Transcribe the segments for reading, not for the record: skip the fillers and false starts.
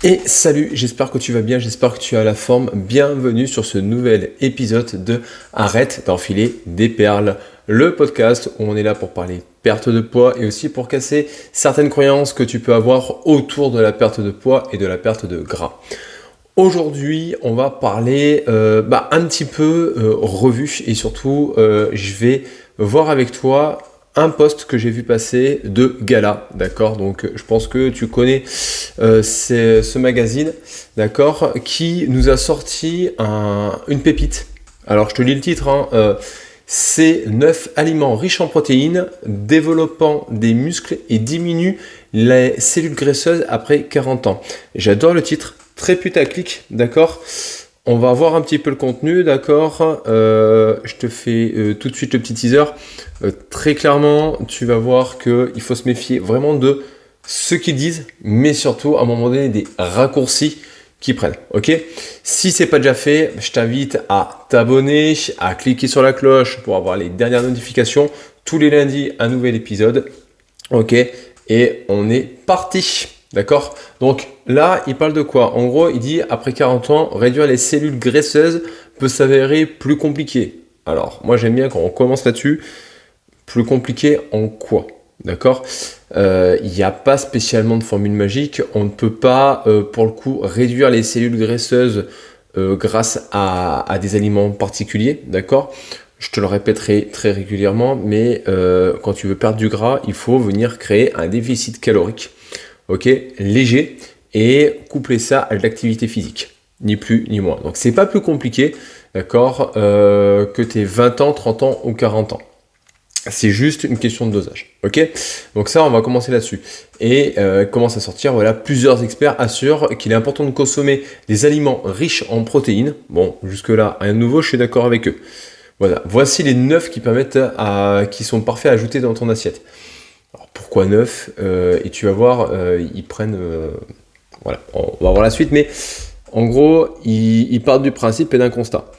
Et salut, j'espère que tu vas bien, j'espère que tu as la forme. Bienvenue sur ce nouvel épisode de Arrête d'enfiler des perles, le podcast où on est là pour parler perte de poids et aussi pour casser certaines croyances que tu peux avoir autour de la perte de poids et de la perte de gras. Aujourd'hui, on va parler un petit peu revue et surtout, je vais voir avec toi un post que j'ai vu passer de Gala, d'accord? Donc je pense que tu connais ce magazine, d'accord, qui nous a sorti une pépite. Alors je te lis le titre, c'est 9 aliments riches en protéines, développant des muscles et diminuent les cellules graisseuses après 40 ans. J'adore le titre, très putaclic, d'accord? On va voir un petit peu le contenu, d'accord? Je te fais tout de suite le petit teaser. Très clairement, tu vas voir qu'il faut se méfier vraiment de ce qu'ils disent, mais surtout à un moment donné des raccourcis qu'ils prennent. Ok? Si c'est pas déjà fait, je t'invite à t'abonner, à cliquer sur la cloche pour avoir les dernières notifications. Tous les lundis, un nouvel épisode. Ok? Et on est parti. D'accord? Donc là, il parle de quoi? En gros, il dit après 40 ans, réduire les cellules graisseuses peut s'avérer plus compliqué. Alors, moi j'aime bien quand on commence là-dessus. Plus compliqué en quoi? D'accord? Il n'y a pas spécialement de formule magique. On ne peut pas, pour le coup, réduire les cellules graisseuses grâce à des aliments particuliers. D'accord? Je te le répéterai très régulièrement, mais quand tu veux perdre du gras, il faut venir créer un déficit calorique. Ok, léger, et coupler ça à de l'activité physique, ni plus ni moins. Donc c'est pas plus compliqué, d'accord, que tes 20 ans, 30 ans ou 40 ans. C'est juste une question de dosage, ok? Donc ça, on va commencer là-dessus. Et commence à sortir, voilà, plusieurs experts assurent qu'il est important de consommer des aliments riches en protéines. Bon, jusque-là, rien de nouveau, je suis d'accord avec eux. Voilà, voici les 9 qui permettent qui sont parfaits à ajouter dans ton assiette. Alors, pourquoi 9 et tu vas voir, ils prennent... voilà, on va voir la suite, mais en gros, ils partent du principe et d'un constat.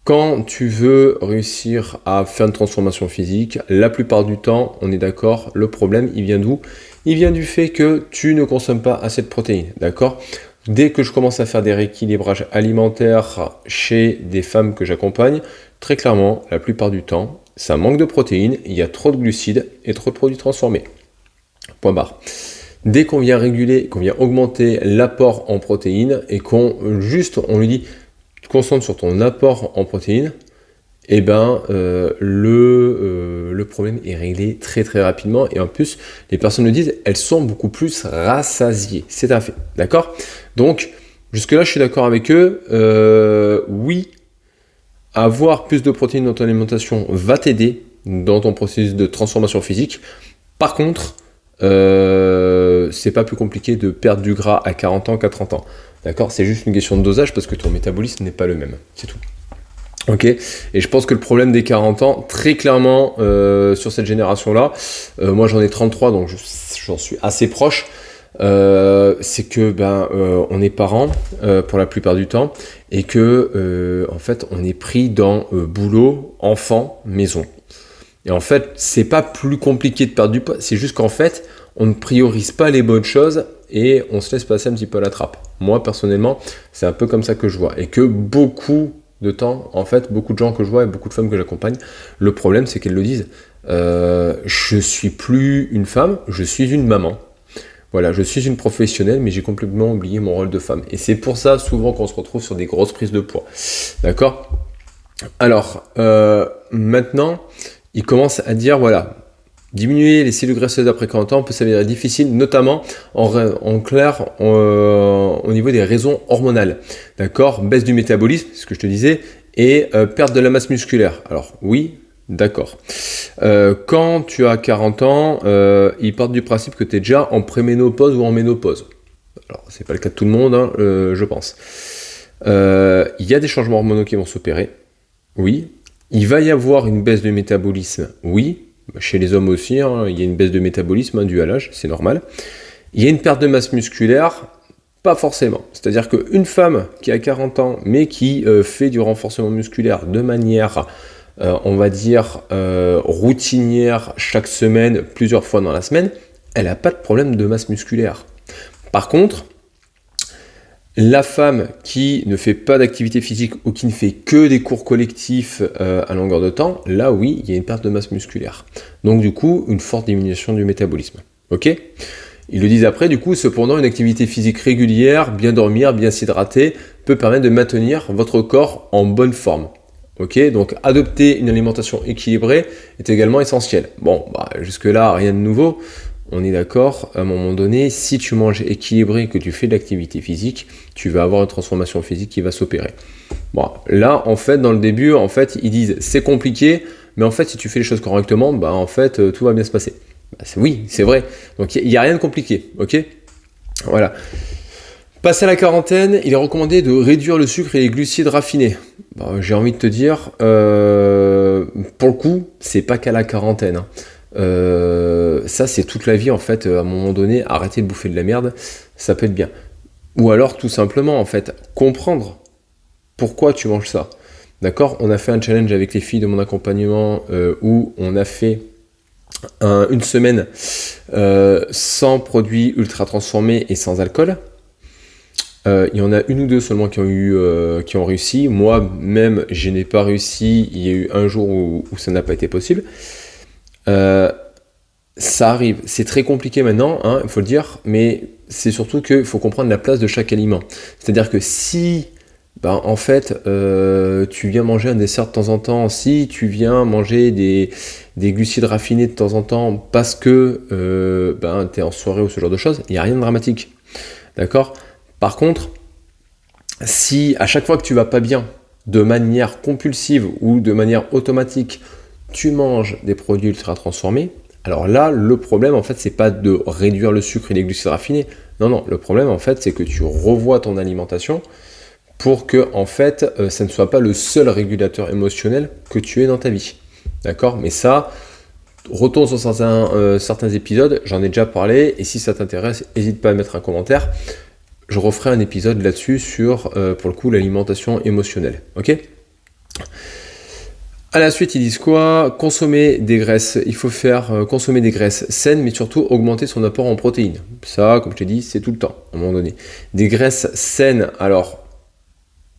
Quand tu veux réussir à faire une transformation physique, la plupart du temps, on est d'accord, le problème, il vient d'où? Il vient du fait que tu ne consommes pas assez de protéines, d'accord? Dès que je commence à faire des rééquilibrages alimentaires chez des femmes que j'accompagne, très clairement, la plupart du temps, ça manque de protéines, il y a trop de glucides et trop de produits transformés. Point barre. Dès qu'on vient réguler, qu'on vient augmenter l'apport en protéines et on lui dit, tu te concentres sur ton apport en protéines, et le problème est réglé très très rapidement. Et en plus, les personnes le disent, elles sont beaucoup plus rassasiées. C'est un fait, d'accord? Donc, jusque-là, je suis d'accord avec eux. Oui, avoir plus de protéines dans ton alimentation va t'aider dans ton processus de transformation physique. Par contre, c'est pas plus compliqué de perdre du gras à 40 ans qu'à 30 ans. D'accord? C'est juste une question de dosage parce que ton métabolisme n'est pas le même. C'est tout. Ok? Et je pense que le problème des 40 ans, très clairement, sur cette génération-là, moi j'en ai 33, donc j'en suis assez proche. C'est que on est parents pour la plupart du temps et que en fait on est pris dans boulot, enfant, maison. Et en fait c'est pas plus compliqué de perdre du poids, c'est juste qu'en fait on ne priorise pas les bonnes choses et on se laisse passer un petit peu à la trappe. Moi personnellement c'est un peu comme ça que je vois et que beaucoup de temps, en fait beaucoup de gens que je vois et beaucoup de femmes que j'accompagne, le problème c'est qu'elles le disent, je suis plus une femme, je suis une maman. Voilà, je suis une professionnelle, mais j'ai complètement oublié mon rôle de femme. Et c'est pour ça, souvent, qu'on se retrouve sur des grosses prises de poids. D'accord? Alors, maintenant, il commence à dire, voilà, diminuer les cellules graisseuses après 40 ans peut s'avérer difficile, notamment en clair au niveau des raisons hormonales. D'accord? Baisse du métabolisme, c'est ce que je te disais, et perte de la masse musculaire. Alors, oui, d'accord. Quand tu as 40 ans, ils partent du principe que tu es déjà en préménopause ou en ménopause. Alors, c'est pas le cas de tout le monde, je pense. Il y a des changements hormonaux qui vont s'opérer. Oui. Il va y avoir une baisse de métabolisme. Oui. Chez les hommes aussi, il y a une baisse de métabolisme due à l'âge, c'est normal. Il y a une perte de masse musculaire. Pas forcément. C'est-à-dire qu'une femme qui a 40 ans, mais qui fait du renforcement musculaire de manière... on va dire routinière chaque semaine, plusieurs fois dans la semaine, elle n'a pas de problème de masse musculaire. Par contre, La femme qui ne fait pas d'activité physique ou qui ne fait que des cours collectifs à longueur de temps, là oui, il y a une perte de masse musculaire. Donc du coup, une forte diminution du métabolisme. Ok ? Ils le disent après, du coup, cependant, une activité physique régulière, bien dormir, bien s'hydrater, peut permettre de maintenir votre corps en bonne forme. Ok ? Donc adopter une alimentation équilibrée est également essentiel. Bon, jusque-là, rien de nouveau. On est d'accord, à un moment donné, si tu manges équilibré, que tu fais de l'activité physique, tu vas avoir une transformation physique qui va s'opérer. Bon, là, en fait, dans le début, en fait, ils disent c'est compliqué, mais en fait, si tu fais les choses correctement, en fait, tout va bien se passer. Oui, c'est vrai. Donc, il n'y a rien de compliqué, ok ? Voilà. Passé à la quarantaine, il est recommandé de réduire le sucre et les glucides raffinés. J'ai envie de te dire, pour le coup, c'est pas qu'à la quarantaine, hein. Ça c'est toute la vie en fait, à un moment donné, arrêter de bouffer de la merde, ça peut être bien. Ou alors tout simplement en fait, comprendre pourquoi tu manges ça. D'accord ? On a fait un challenge avec les filles de mon accompagnement où on a fait une semaine sans produits ultra transformés et sans alcool. Il y en a une ou deux seulement qui ont réussi. Moi-même, je n'ai pas réussi. Il y a eu un jour où ça n'a pas été possible. Ça arrive, c'est très compliqué maintenant, hein, il faut le dire, mais c'est surtout qu'il faut comprendre la place de chaque aliment. C'est-à-dire que si, en fait, tu viens manger un dessert de temps en temps, si tu viens manger des glucides raffinés de temps en temps parce que tu es en soirée ou ce genre de choses, il n'y a rien de dramatique. D'accord ? Par contre, si à chaque fois que tu vas pas bien, de manière compulsive ou de manière automatique, tu manges des produits ultra transformés, alors là, le problème, en fait, c'est pas de réduire le sucre et les glucides raffinés. Non, le problème, en fait, c'est que tu revois ton alimentation pour que, en fait, ça ne soit pas le seul régulateur émotionnel que tu aies dans ta vie. D'accord ? Mais ça, retourne sur certains épisodes, j'en ai déjà parlé, et si ça t'intéresse, n'hésite pas à mettre un commentaire. Je referai un épisode là-dessus sur, pour le coup, l'alimentation émotionnelle. Ok ? À la suite, ils disent quoi ? Consommer des graisses. Il faut faire consommer des graisses saines, mais surtout augmenter son apport en protéines. Ça, comme je t'ai dit, c'est tout le temps, à un moment donné. Des graisses saines, alors,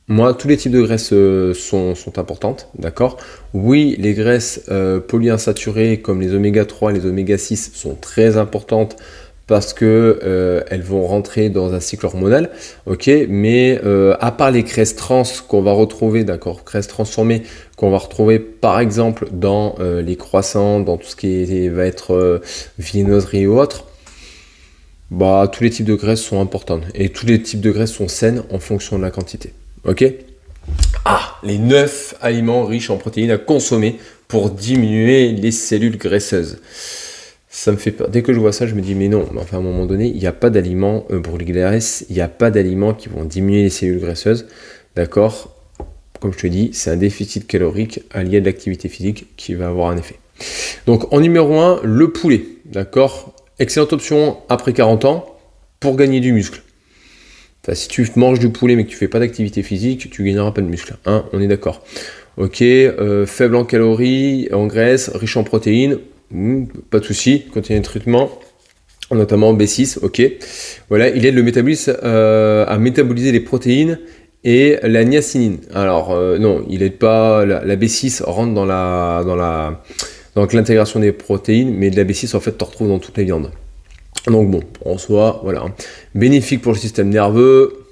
moi, tous les types de graisses sont importantes, d'accord ? Oui, les graisses polyinsaturées, comme les oméga 3 et les oméga 6, sont très importantes parce que elles vont rentrer dans un cycle hormonal, ok, mais à part les graisses trans qu'on va retrouver, d'accord, graisses transformées, qu'on va retrouver par exemple dans les croissants, dans tout ce qui va être viennoiserie et autres, tous les types de graisses sont importantes et tous les types de graisses sont saines en fonction de la quantité, ok. Les 9 aliments riches en protéines à consommer pour diminuer les cellules graisseuses. Ça me fait peur. Dès que je vois ça, je me dis, mais non, enfin, à un moment donné, il n'y a pas d'aliments pour les graisses, il n'y a pas d'aliments qui vont diminuer les cellules graisseuses, d'accord ? Comme je te dis, c'est un déficit calorique allié à de l'activité physique qui va avoir un effet. Donc, en numéro 1, le poulet, d'accord ? Excellente option après 40 ans pour gagner du muscle. Enfin, si tu manges du poulet mais que tu ne fais pas d'activité physique, tu ne gagneras pas de muscle, hein, on est d'accord. Ok, faible en calories, en graisse, riche en protéines, pas de souci, continue le traitement, notamment B6, ok. Voilà, il aide le métabolisme à métaboliser les protéines et la niacinine. Alors non, il aide pas, la B6 rentre dans l'intégration des protéines, mais de la B6 en fait, tu en retrouves dans toutes les viandes. Donc bon, en soi, voilà. Bénéfique pour le système nerveux,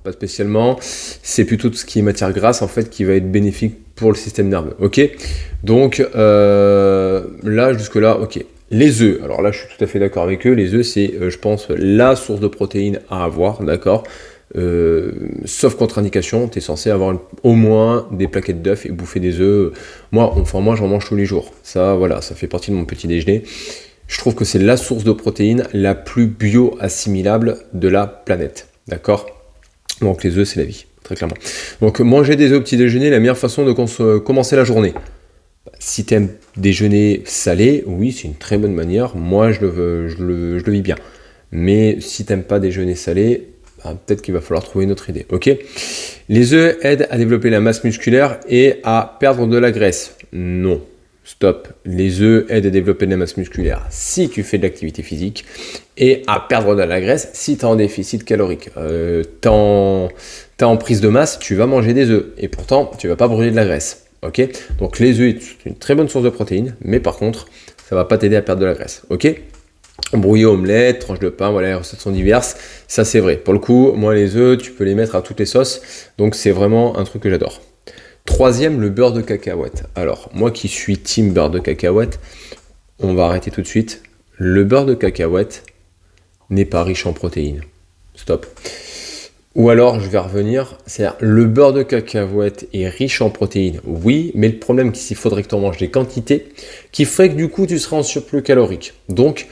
pas spécialement. C'est plutôt tout ce qui est matière grasse en fait qui va être bénéfique pour le système nerveux. Ok. Donc là jusque là, ok. Les œufs. Alors là, je suis tout à fait d'accord avec eux. Les œufs, c'est, je pense, la source de protéines à avoir, d'accord. Sauf contre-indication, tu es censé avoir au moins des plaquettes d'œufs et bouffer des œufs. Moi, j'en mange tous les jours. Ça, voilà, ça fait partie de mon petit déjeuner. Je trouve que c'est la source de protéines la plus bio-assimilable de la planète. D'accord ? Donc les œufs, c'est la vie, très clairement. Donc manger des œufs au petit déjeuner, la meilleure façon de commencer la journée. Si tu aimes déjeuner salé, oui, c'est une très bonne manière. Moi, je le vis bien. Mais si tu n'aimes pas déjeuner salé, peut-être qu'il va falloir trouver une autre idée. Ok ? Les œufs aident à développer la masse musculaire et à perdre de la graisse. Non. stop. Les œufs aident à développer de la masse musculaire si tu fais de l'activité physique et à perdre de la graisse si tu es en déficit calorique. T'es en prise de masse, tu vas manger des œufs et pourtant tu vas pas brûler de la graisse. Ok, donc les œufs sont une très bonne source de protéines, mais par contre, ça va pas t'aider à perdre de la graisse. Ok, brouillé, omelette, tranche de pain, voilà, les recettes sont diverses. Ça c'est vrai. Pour le coup, moi les œufs, tu peux les mettre à toutes les sauces, donc c'est vraiment un truc que j'adore. Troisième, le beurre de cacahuète. Alors, moi qui suis team beurre de cacahuète, on va arrêter tout de suite. Le beurre de cacahuète n'est pas riche en protéines. Stop. Ou alors, je vais revenir, c'est-à-dire, le beurre de cacahuète est riche en protéines, oui, mais le problème, c'est qu'il faudrait que tu en manges des quantités qui ferait que du coup, tu seras en surplus calorique. Donc,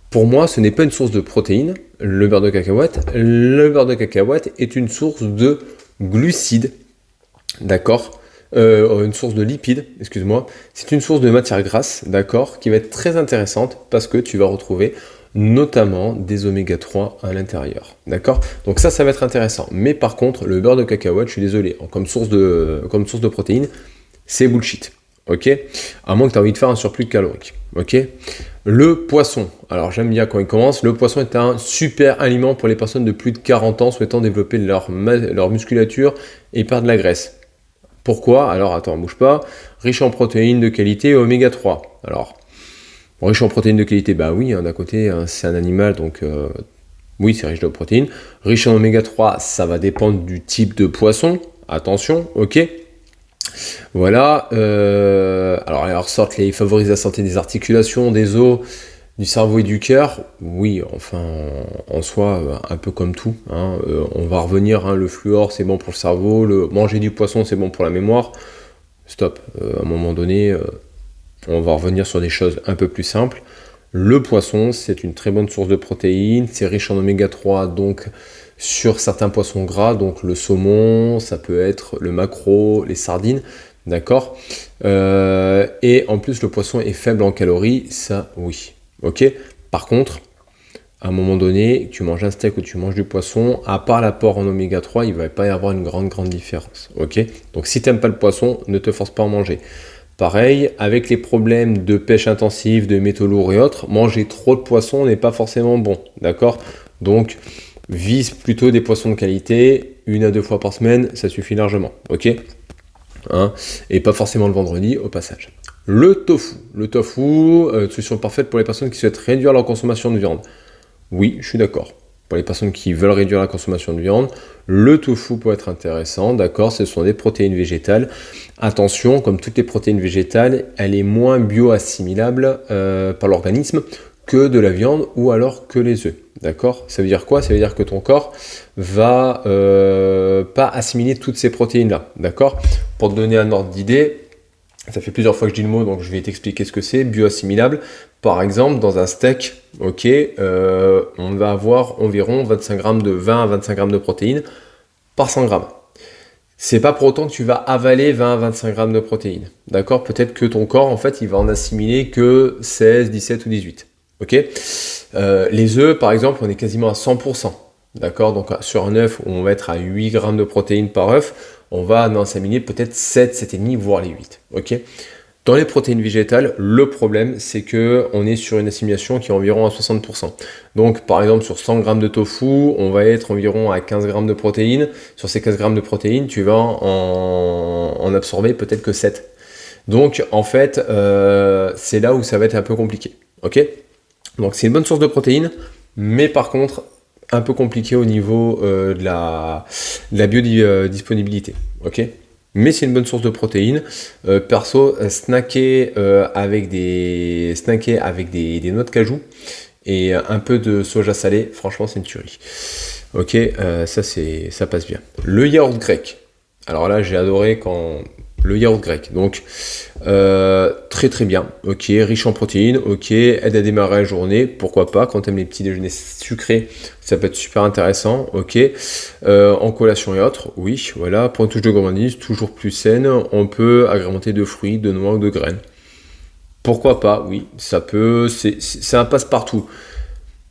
pour moi, ce n'est pas une source de protéines, le beurre de cacahuète. Le beurre de cacahuète est une source de glucides, d'accord, une source de lipides, excuse-moi. C'est une source de matière grasse, d'accord, qui va être très intéressante parce que tu vas retrouver notamment des oméga 3 à l'intérieur, d'accord. Donc ça va être intéressant. Mais par contre, le beurre de cacahuète, je suis désolé, comme source de protéines, c'est bullshit, ok. À moins que tu aies envie de faire un surplus calorique, ok. Le poisson, alors j'aime bien quand il commence. Le poisson est un super aliment pour les personnes de plus de 40 ans souhaitant développer leur musculature et perdre de la graisse. Pourquoi? Alors attends, bouge pas. Riche en protéines de qualité et oméga 3. Alors, riche en protéines de qualité, bah oui, d'un côté, c'est un animal, donc oui, c'est riche de protéines. Riche en oméga 3, ça va dépendre du type de poisson. Attention, ok. Voilà. Alors, il ressortent les favorise la santé des articulations, des os, du cerveau et du cœur. Oui, enfin, en soi, un peu comme tout. Hein. On va revenir, hein, le fluor, c'est bon pour le cerveau. Manger du poisson, c'est bon pour la mémoire. Stop. À un moment donné, on va revenir sur des choses un peu plus simples. Le poisson, c'est une très bonne source de protéines. C'est riche en oméga 3, donc sur certains poissons gras, donc le saumon, ça peut être le maquereau, les sardines, d'accord. Et en plus, le poisson est faible en calories, ça oui. Ok. Par contre, à un moment donné, tu manges un steak ou tu manges du poisson, à part l'apport en oméga 3, il ne va pas y avoir une grande différence. Ok. Donc si tu n'aimes pas le poisson, ne te force pas à en manger. Pareil, avec les problèmes de pêche intensive, de métaux lourds et autres, manger trop de poissons n'est pas forcément bon, d'accord. Donc, vise plutôt des poissons de qualité, 1 à 2 fois par semaine, ça suffit largement, ok, hein, et pas forcément le vendredi au passage. Le tofu, solution parfaite pour les personnes qui souhaitent réduire leur consommation de viande. Oui, je suis d'accord. Pour les personnes qui veulent réduire la consommation de viande, le tofu peut être intéressant, d'accord, ce sont des protéines végétales. Attention, comme toutes les protéines végétales, elle est moins bio-assimilable par l'organisme que de la viande ou alors que les œufs, d'accord. Ça veut dire quoi? Ça veut dire que ton corps va pas assimiler toutes ces protéines-là, d'accord. Pour te donner un ordre d'idée, ça fait plusieurs fois que je dis le mot, donc je vais t'expliquer ce que c'est, bio-assimilable. Par exemple, dans un steak, ok, on va avoir environ 25 grammes de 20 à 25 grammes de protéines par 100 grammes. C'est pas pour autant que tu vas avaler 20 à 25 grammes de protéines. D'accord? Peut-être que ton corps, en fait, il va en assimiler que 16, 17 ou 18. Ok? Les œufs, par exemple, on est quasiment à 100%. D'accord? Donc, sur un œuf, on va être à 8 grammes de protéines par œuf. On va en assimiler peut-être 7, 7,5, voire les 8. Ok? Dans les protéines végétales, le problème, c'est qu'on est sur une assimilation qui est environ à 60%. Donc, par exemple, sur 100 grammes de tofu, on va être environ à 15 grammes de protéines. Sur ces 15 grammes de protéines, tu vas en absorber peut-être que 7. Donc, en fait, c'est là où ça va être un peu compliqué. Ok? Donc, c'est une bonne source de protéines, mais par contre, un peu compliqué au niveau de la biodisponibilité. Ok? Mais c'est une bonne source de protéines. Perso, snacker avec des noix de cajou et un peu de soja salé, franchement, c'est une tuerie. Ok, ça passe bien. Le yaourt grec. Alors là, j'ai adoré le yaourt grec. Donc, très très bien. Ok, riche en protéines. Ok, aide à démarrer la journée. Pourquoi pas? Quand tu aimes les petits déjeuners sucrés, ça peut être super intéressant. Ok, en collation et autres. Oui, voilà. Pour une touche de gourmandise, toujours plus saine, on peut agrémenter de fruits, de noix ou de graines. Pourquoi pas? Oui, ça peut. C'est un passe-partout.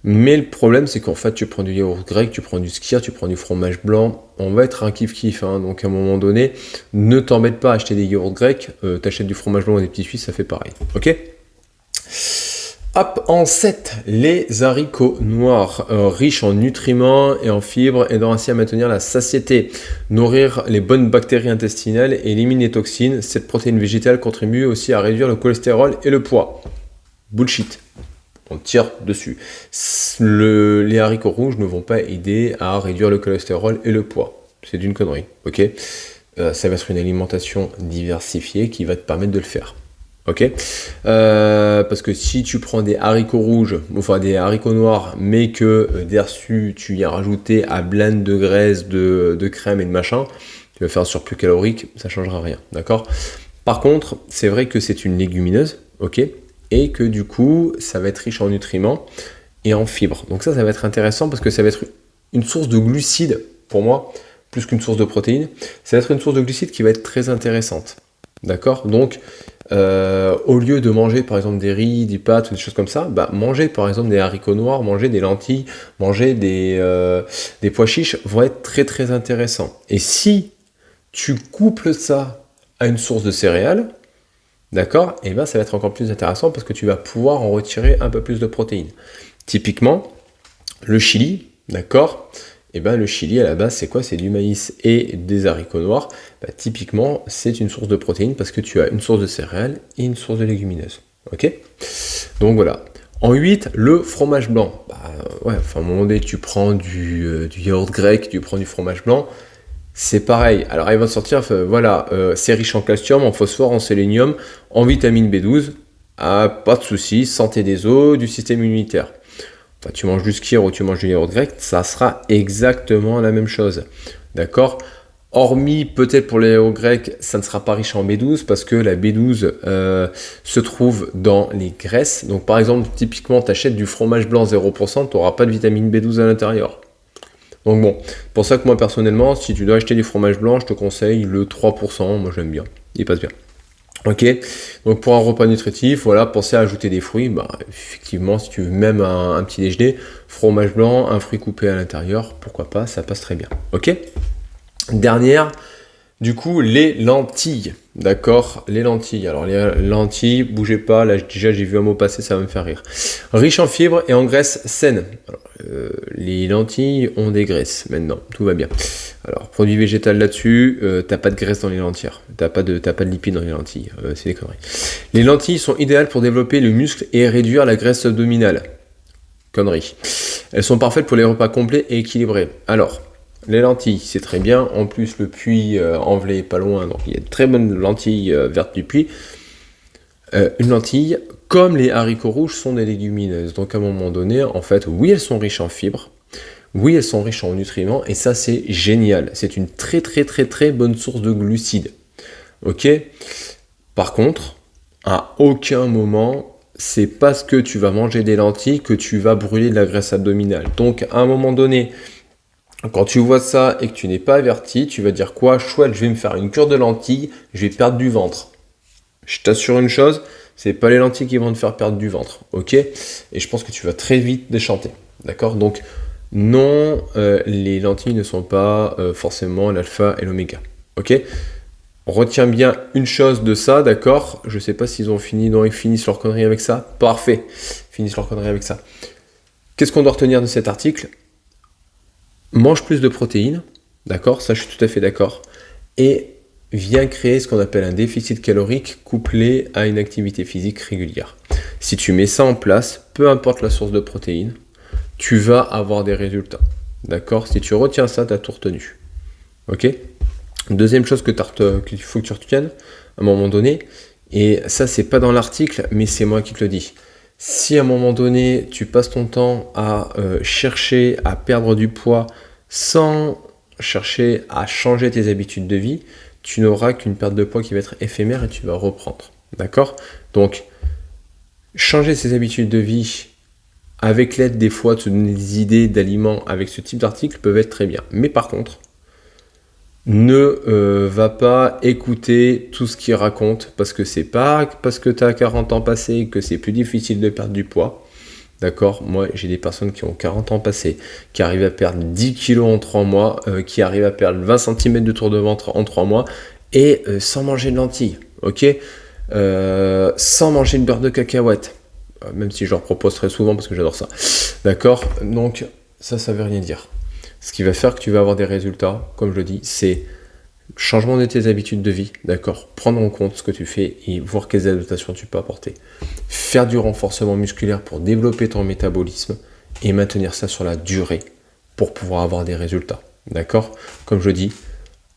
Mais le problème, c'est qu'en fait, tu prends du yaourt grec, tu prends du skyr, tu prends du fromage blanc, on va être un kiff-kiff, hein. Donc à un moment donné, ne t'embête pas à acheter des yaourts grecs, t'achètes du fromage blanc et des petits suisses, ça fait pareil, ok? Hop, en 7, les haricots noirs, riches en nutriments et en fibres, aidant ainsi à maintenir la satiété, nourrir les bonnes bactéries intestinales et éliminer les toxines. Cette protéine végétale contribue aussi à réduire le cholestérol et le poids. Bullshit. On tire dessus. Les haricots rouges ne vont pas aider à réduire le cholestérol et le poids. C'est d'une connerie, ok? Ça va être une alimentation diversifiée qui va te permettre de le faire. Ok, parce que si tu prends des haricots rouges, enfin des haricots noirs, mais que dessus tu y as rajouté à blinde de graisse, de crème et de machin, tu vas faire un surplus calorique, ça changera rien, d'accord? Par contre, c'est vrai que c'est une légumineuse, ok, et que du coup, ça va être riche en nutriments et en fibres. Donc ça va être intéressant parce que ça va être une source de glucides pour moi, plus qu'une source de protéines. Ça va être une source de glucides qui va être très intéressante, d'accord? Donc au lieu de manger par exemple des riz, des pâtes ou des choses comme ça, bah, manger par exemple des haricots noirs, manger des lentilles, manger des pois chiches vont être très très intéressants. Et si tu couples ça à une source de céréales, d'accord, et ben ça va être encore plus intéressant parce que tu vas pouvoir en retirer un peu plus de protéines. Typiquement, le chili, d'accord, et ben le chili à la base c'est quoi? C'est du maïs et des haricots noirs. Bah, typiquement c'est une source de protéines parce que tu as une source de céréales et une source de légumineuses. Ok? Donc voilà. En 8, le fromage blanc. Bah, ouais, enfin à un moment donné tu prends du yaourt grec, tu prends du fromage blanc, c'est pareil. Alors il va sortir, voilà, c'est riche en calcium, en phosphore, en sélénium, en vitamine B12. Ah, pas de souci, santé des os, du système immunitaire. Enfin, tu manges du skyr ou tu manges du yaourt grec, ça sera exactement la même chose. D'accord? Hormis peut-être pour les yaourts grecs, ça ne sera pas riche en B12 parce que la B12 se trouve dans les graisses. Donc par exemple, typiquement, tu achètes du fromage blanc 0%, tu n'auras pas de vitamine B12 à l'intérieur. Donc bon, pour ça que moi personnellement, si tu dois acheter du fromage blanc, je te conseille le 3%, moi j'aime bien, il passe bien. Ok, donc pour un repas nutritif, voilà, pensez à ajouter des fruits. Bah, effectivement, si tu veux même un petit déjeuner, fromage blanc, un fruit coupé à l'intérieur, pourquoi pas, ça passe très bien. Ok. Dernière, du coup, les lentilles. D'accord, les lentilles. Alors les lentilles, bougez pas, là déjà j'ai vu un mot passer, ça va me faire rire. Riche en fibres et en graisses saines. Alors, les lentilles ont des graisses maintenant, tout va bien. Alors, produit végétal là-dessus, t'as pas de graisse dans les lentilles, t'as pas de lipides dans les lentilles, c'est des conneries. Les lentilles sont idéales pour développer le muscle et réduire la graisse abdominale. Conneries. Elles sont parfaites pour les repas complets et équilibrés. Alors, les lentilles, c'est très bien. En plus, le Puy en-Velay est pas loin, donc il y a de très bonnes lentilles vertes du Puy. Une lentille, comme les haricots rouges, sont des légumineuses. Donc à un moment donné, en fait, oui, elles sont riches en fibres. Oui, elles sont riches en nutriments et ça, c'est génial. C'est une très très très très bonne source de glucides. Ok? Par contre, à aucun moment, c'est parce que tu vas manger des lentilles que tu vas brûler de la graisse abdominale. Donc à un moment donné, quand tu vois ça et que tu n'es pas averti, tu vas dire quoi? Chouette, je vais me faire une cure de lentilles, je vais perdre du ventre. Je t'assure une chose, c'est pas les lentilles qui vont te faire perdre du ventre. Ok? Et je pense que tu vas très vite déchanter. D'accord? Donc, non, les lentilles ne sont pas forcément l'alpha et l'oméga. Ok? Retiens bien une chose de ça, d'accord? Je sais pas s'ils ont fini, non, ils finissent leur connerie avec ça. Parfait, ils finissent leur connerie avec ça. Qu'est-ce qu'on doit retenir de cet article? Mange plus de protéines, d'accord? Ça, je suis tout à fait d'accord. Et viens créer ce qu'on appelle un déficit calorique couplé à une activité physique régulière. Si tu mets ça en place, peu importe la source de protéines, tu vas avoir des résultats. D'accord? Si tu retiens ça, tu as tout retenu. Ok? Deuxième chose qu'il faut que tu retiennes à un moment donné, et ça, c'est pas dans l'article, mais c'est moi qui te le dis. Si à un moment donné, tu passes ton temps à chercher à perdre du poids sans chercher à changer tes habitudes de vie, tu n'auras qu'une perte de poids qui va être éphémère et tu vas reprendre. D'accord? Donc, changer ses habitudes de vie avec l'aide des fois de des idées d'aliments avec ce type d'article peuvent être très bien. Mais par contre, ne va pas écouter tout ce qu'il raconte parce que c'est pas parce que tu as 40 ans passés que c'est plus difficile de perdre du poids. D'accord? Moi, j'ai des personnes qui ont 40 ans passés, qui arrivent à perdre 10 kilos en 3 mois, qui arrivent à perdre 20 cm de tour de ventre en 3 mois, et sans manger de lentilles, ok? Sans manger de beurre de cacahuète, même si je leur propose très souvent parce que j'adore ça. D'accord? Donc, ça veut rien dire. Ce qui va faire que tu vas avoir des résultats, comme je le dis, c'est changement de tes habitudes de vie, d'accord? Prendre en compte ce que tu fais et voir quelles adaptations tu peux apporter. Faire du renforcement musculaire pour développer ton métabolisme et maintenir ça sur la durée pour pouvoir avoir des résultats, d'accord? Comme je dis,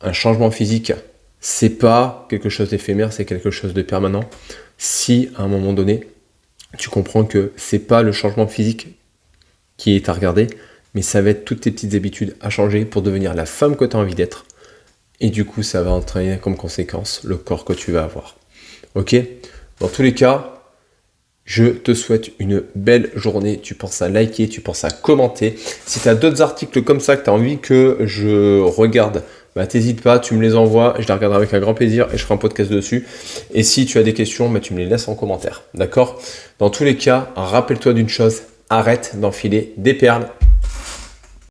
un changement physique, c'est pas quelque chose d'éphémère, c'est quelque chose de permanent. Si à un moment donné, tu comprends que c'est pas le changement physique qui est à regarder, mais ça va être toutes tes petites habitudes à changer pour devenir la femme que tu as envie d'être. Et du coup, ça va entraîner comme conséquence le corps que tu vas avoir. Ok? Dans tous les cas, je te souhaite une belle journée. Tu penses à liker, tu penses à commenter. Si tu as d'autres articles comme ça que tu as envie que je regarde, bah, t'hésites pas, tu me les envoies, je les regarderai avec un grand plaisir et je ferai un podcast dessus. Et si tu as des questions, bah, tu me les laisses en commentaire. D'accord? Dans tous les cas, rappelle-toi d'une chose, arrête d'enfiler des perles.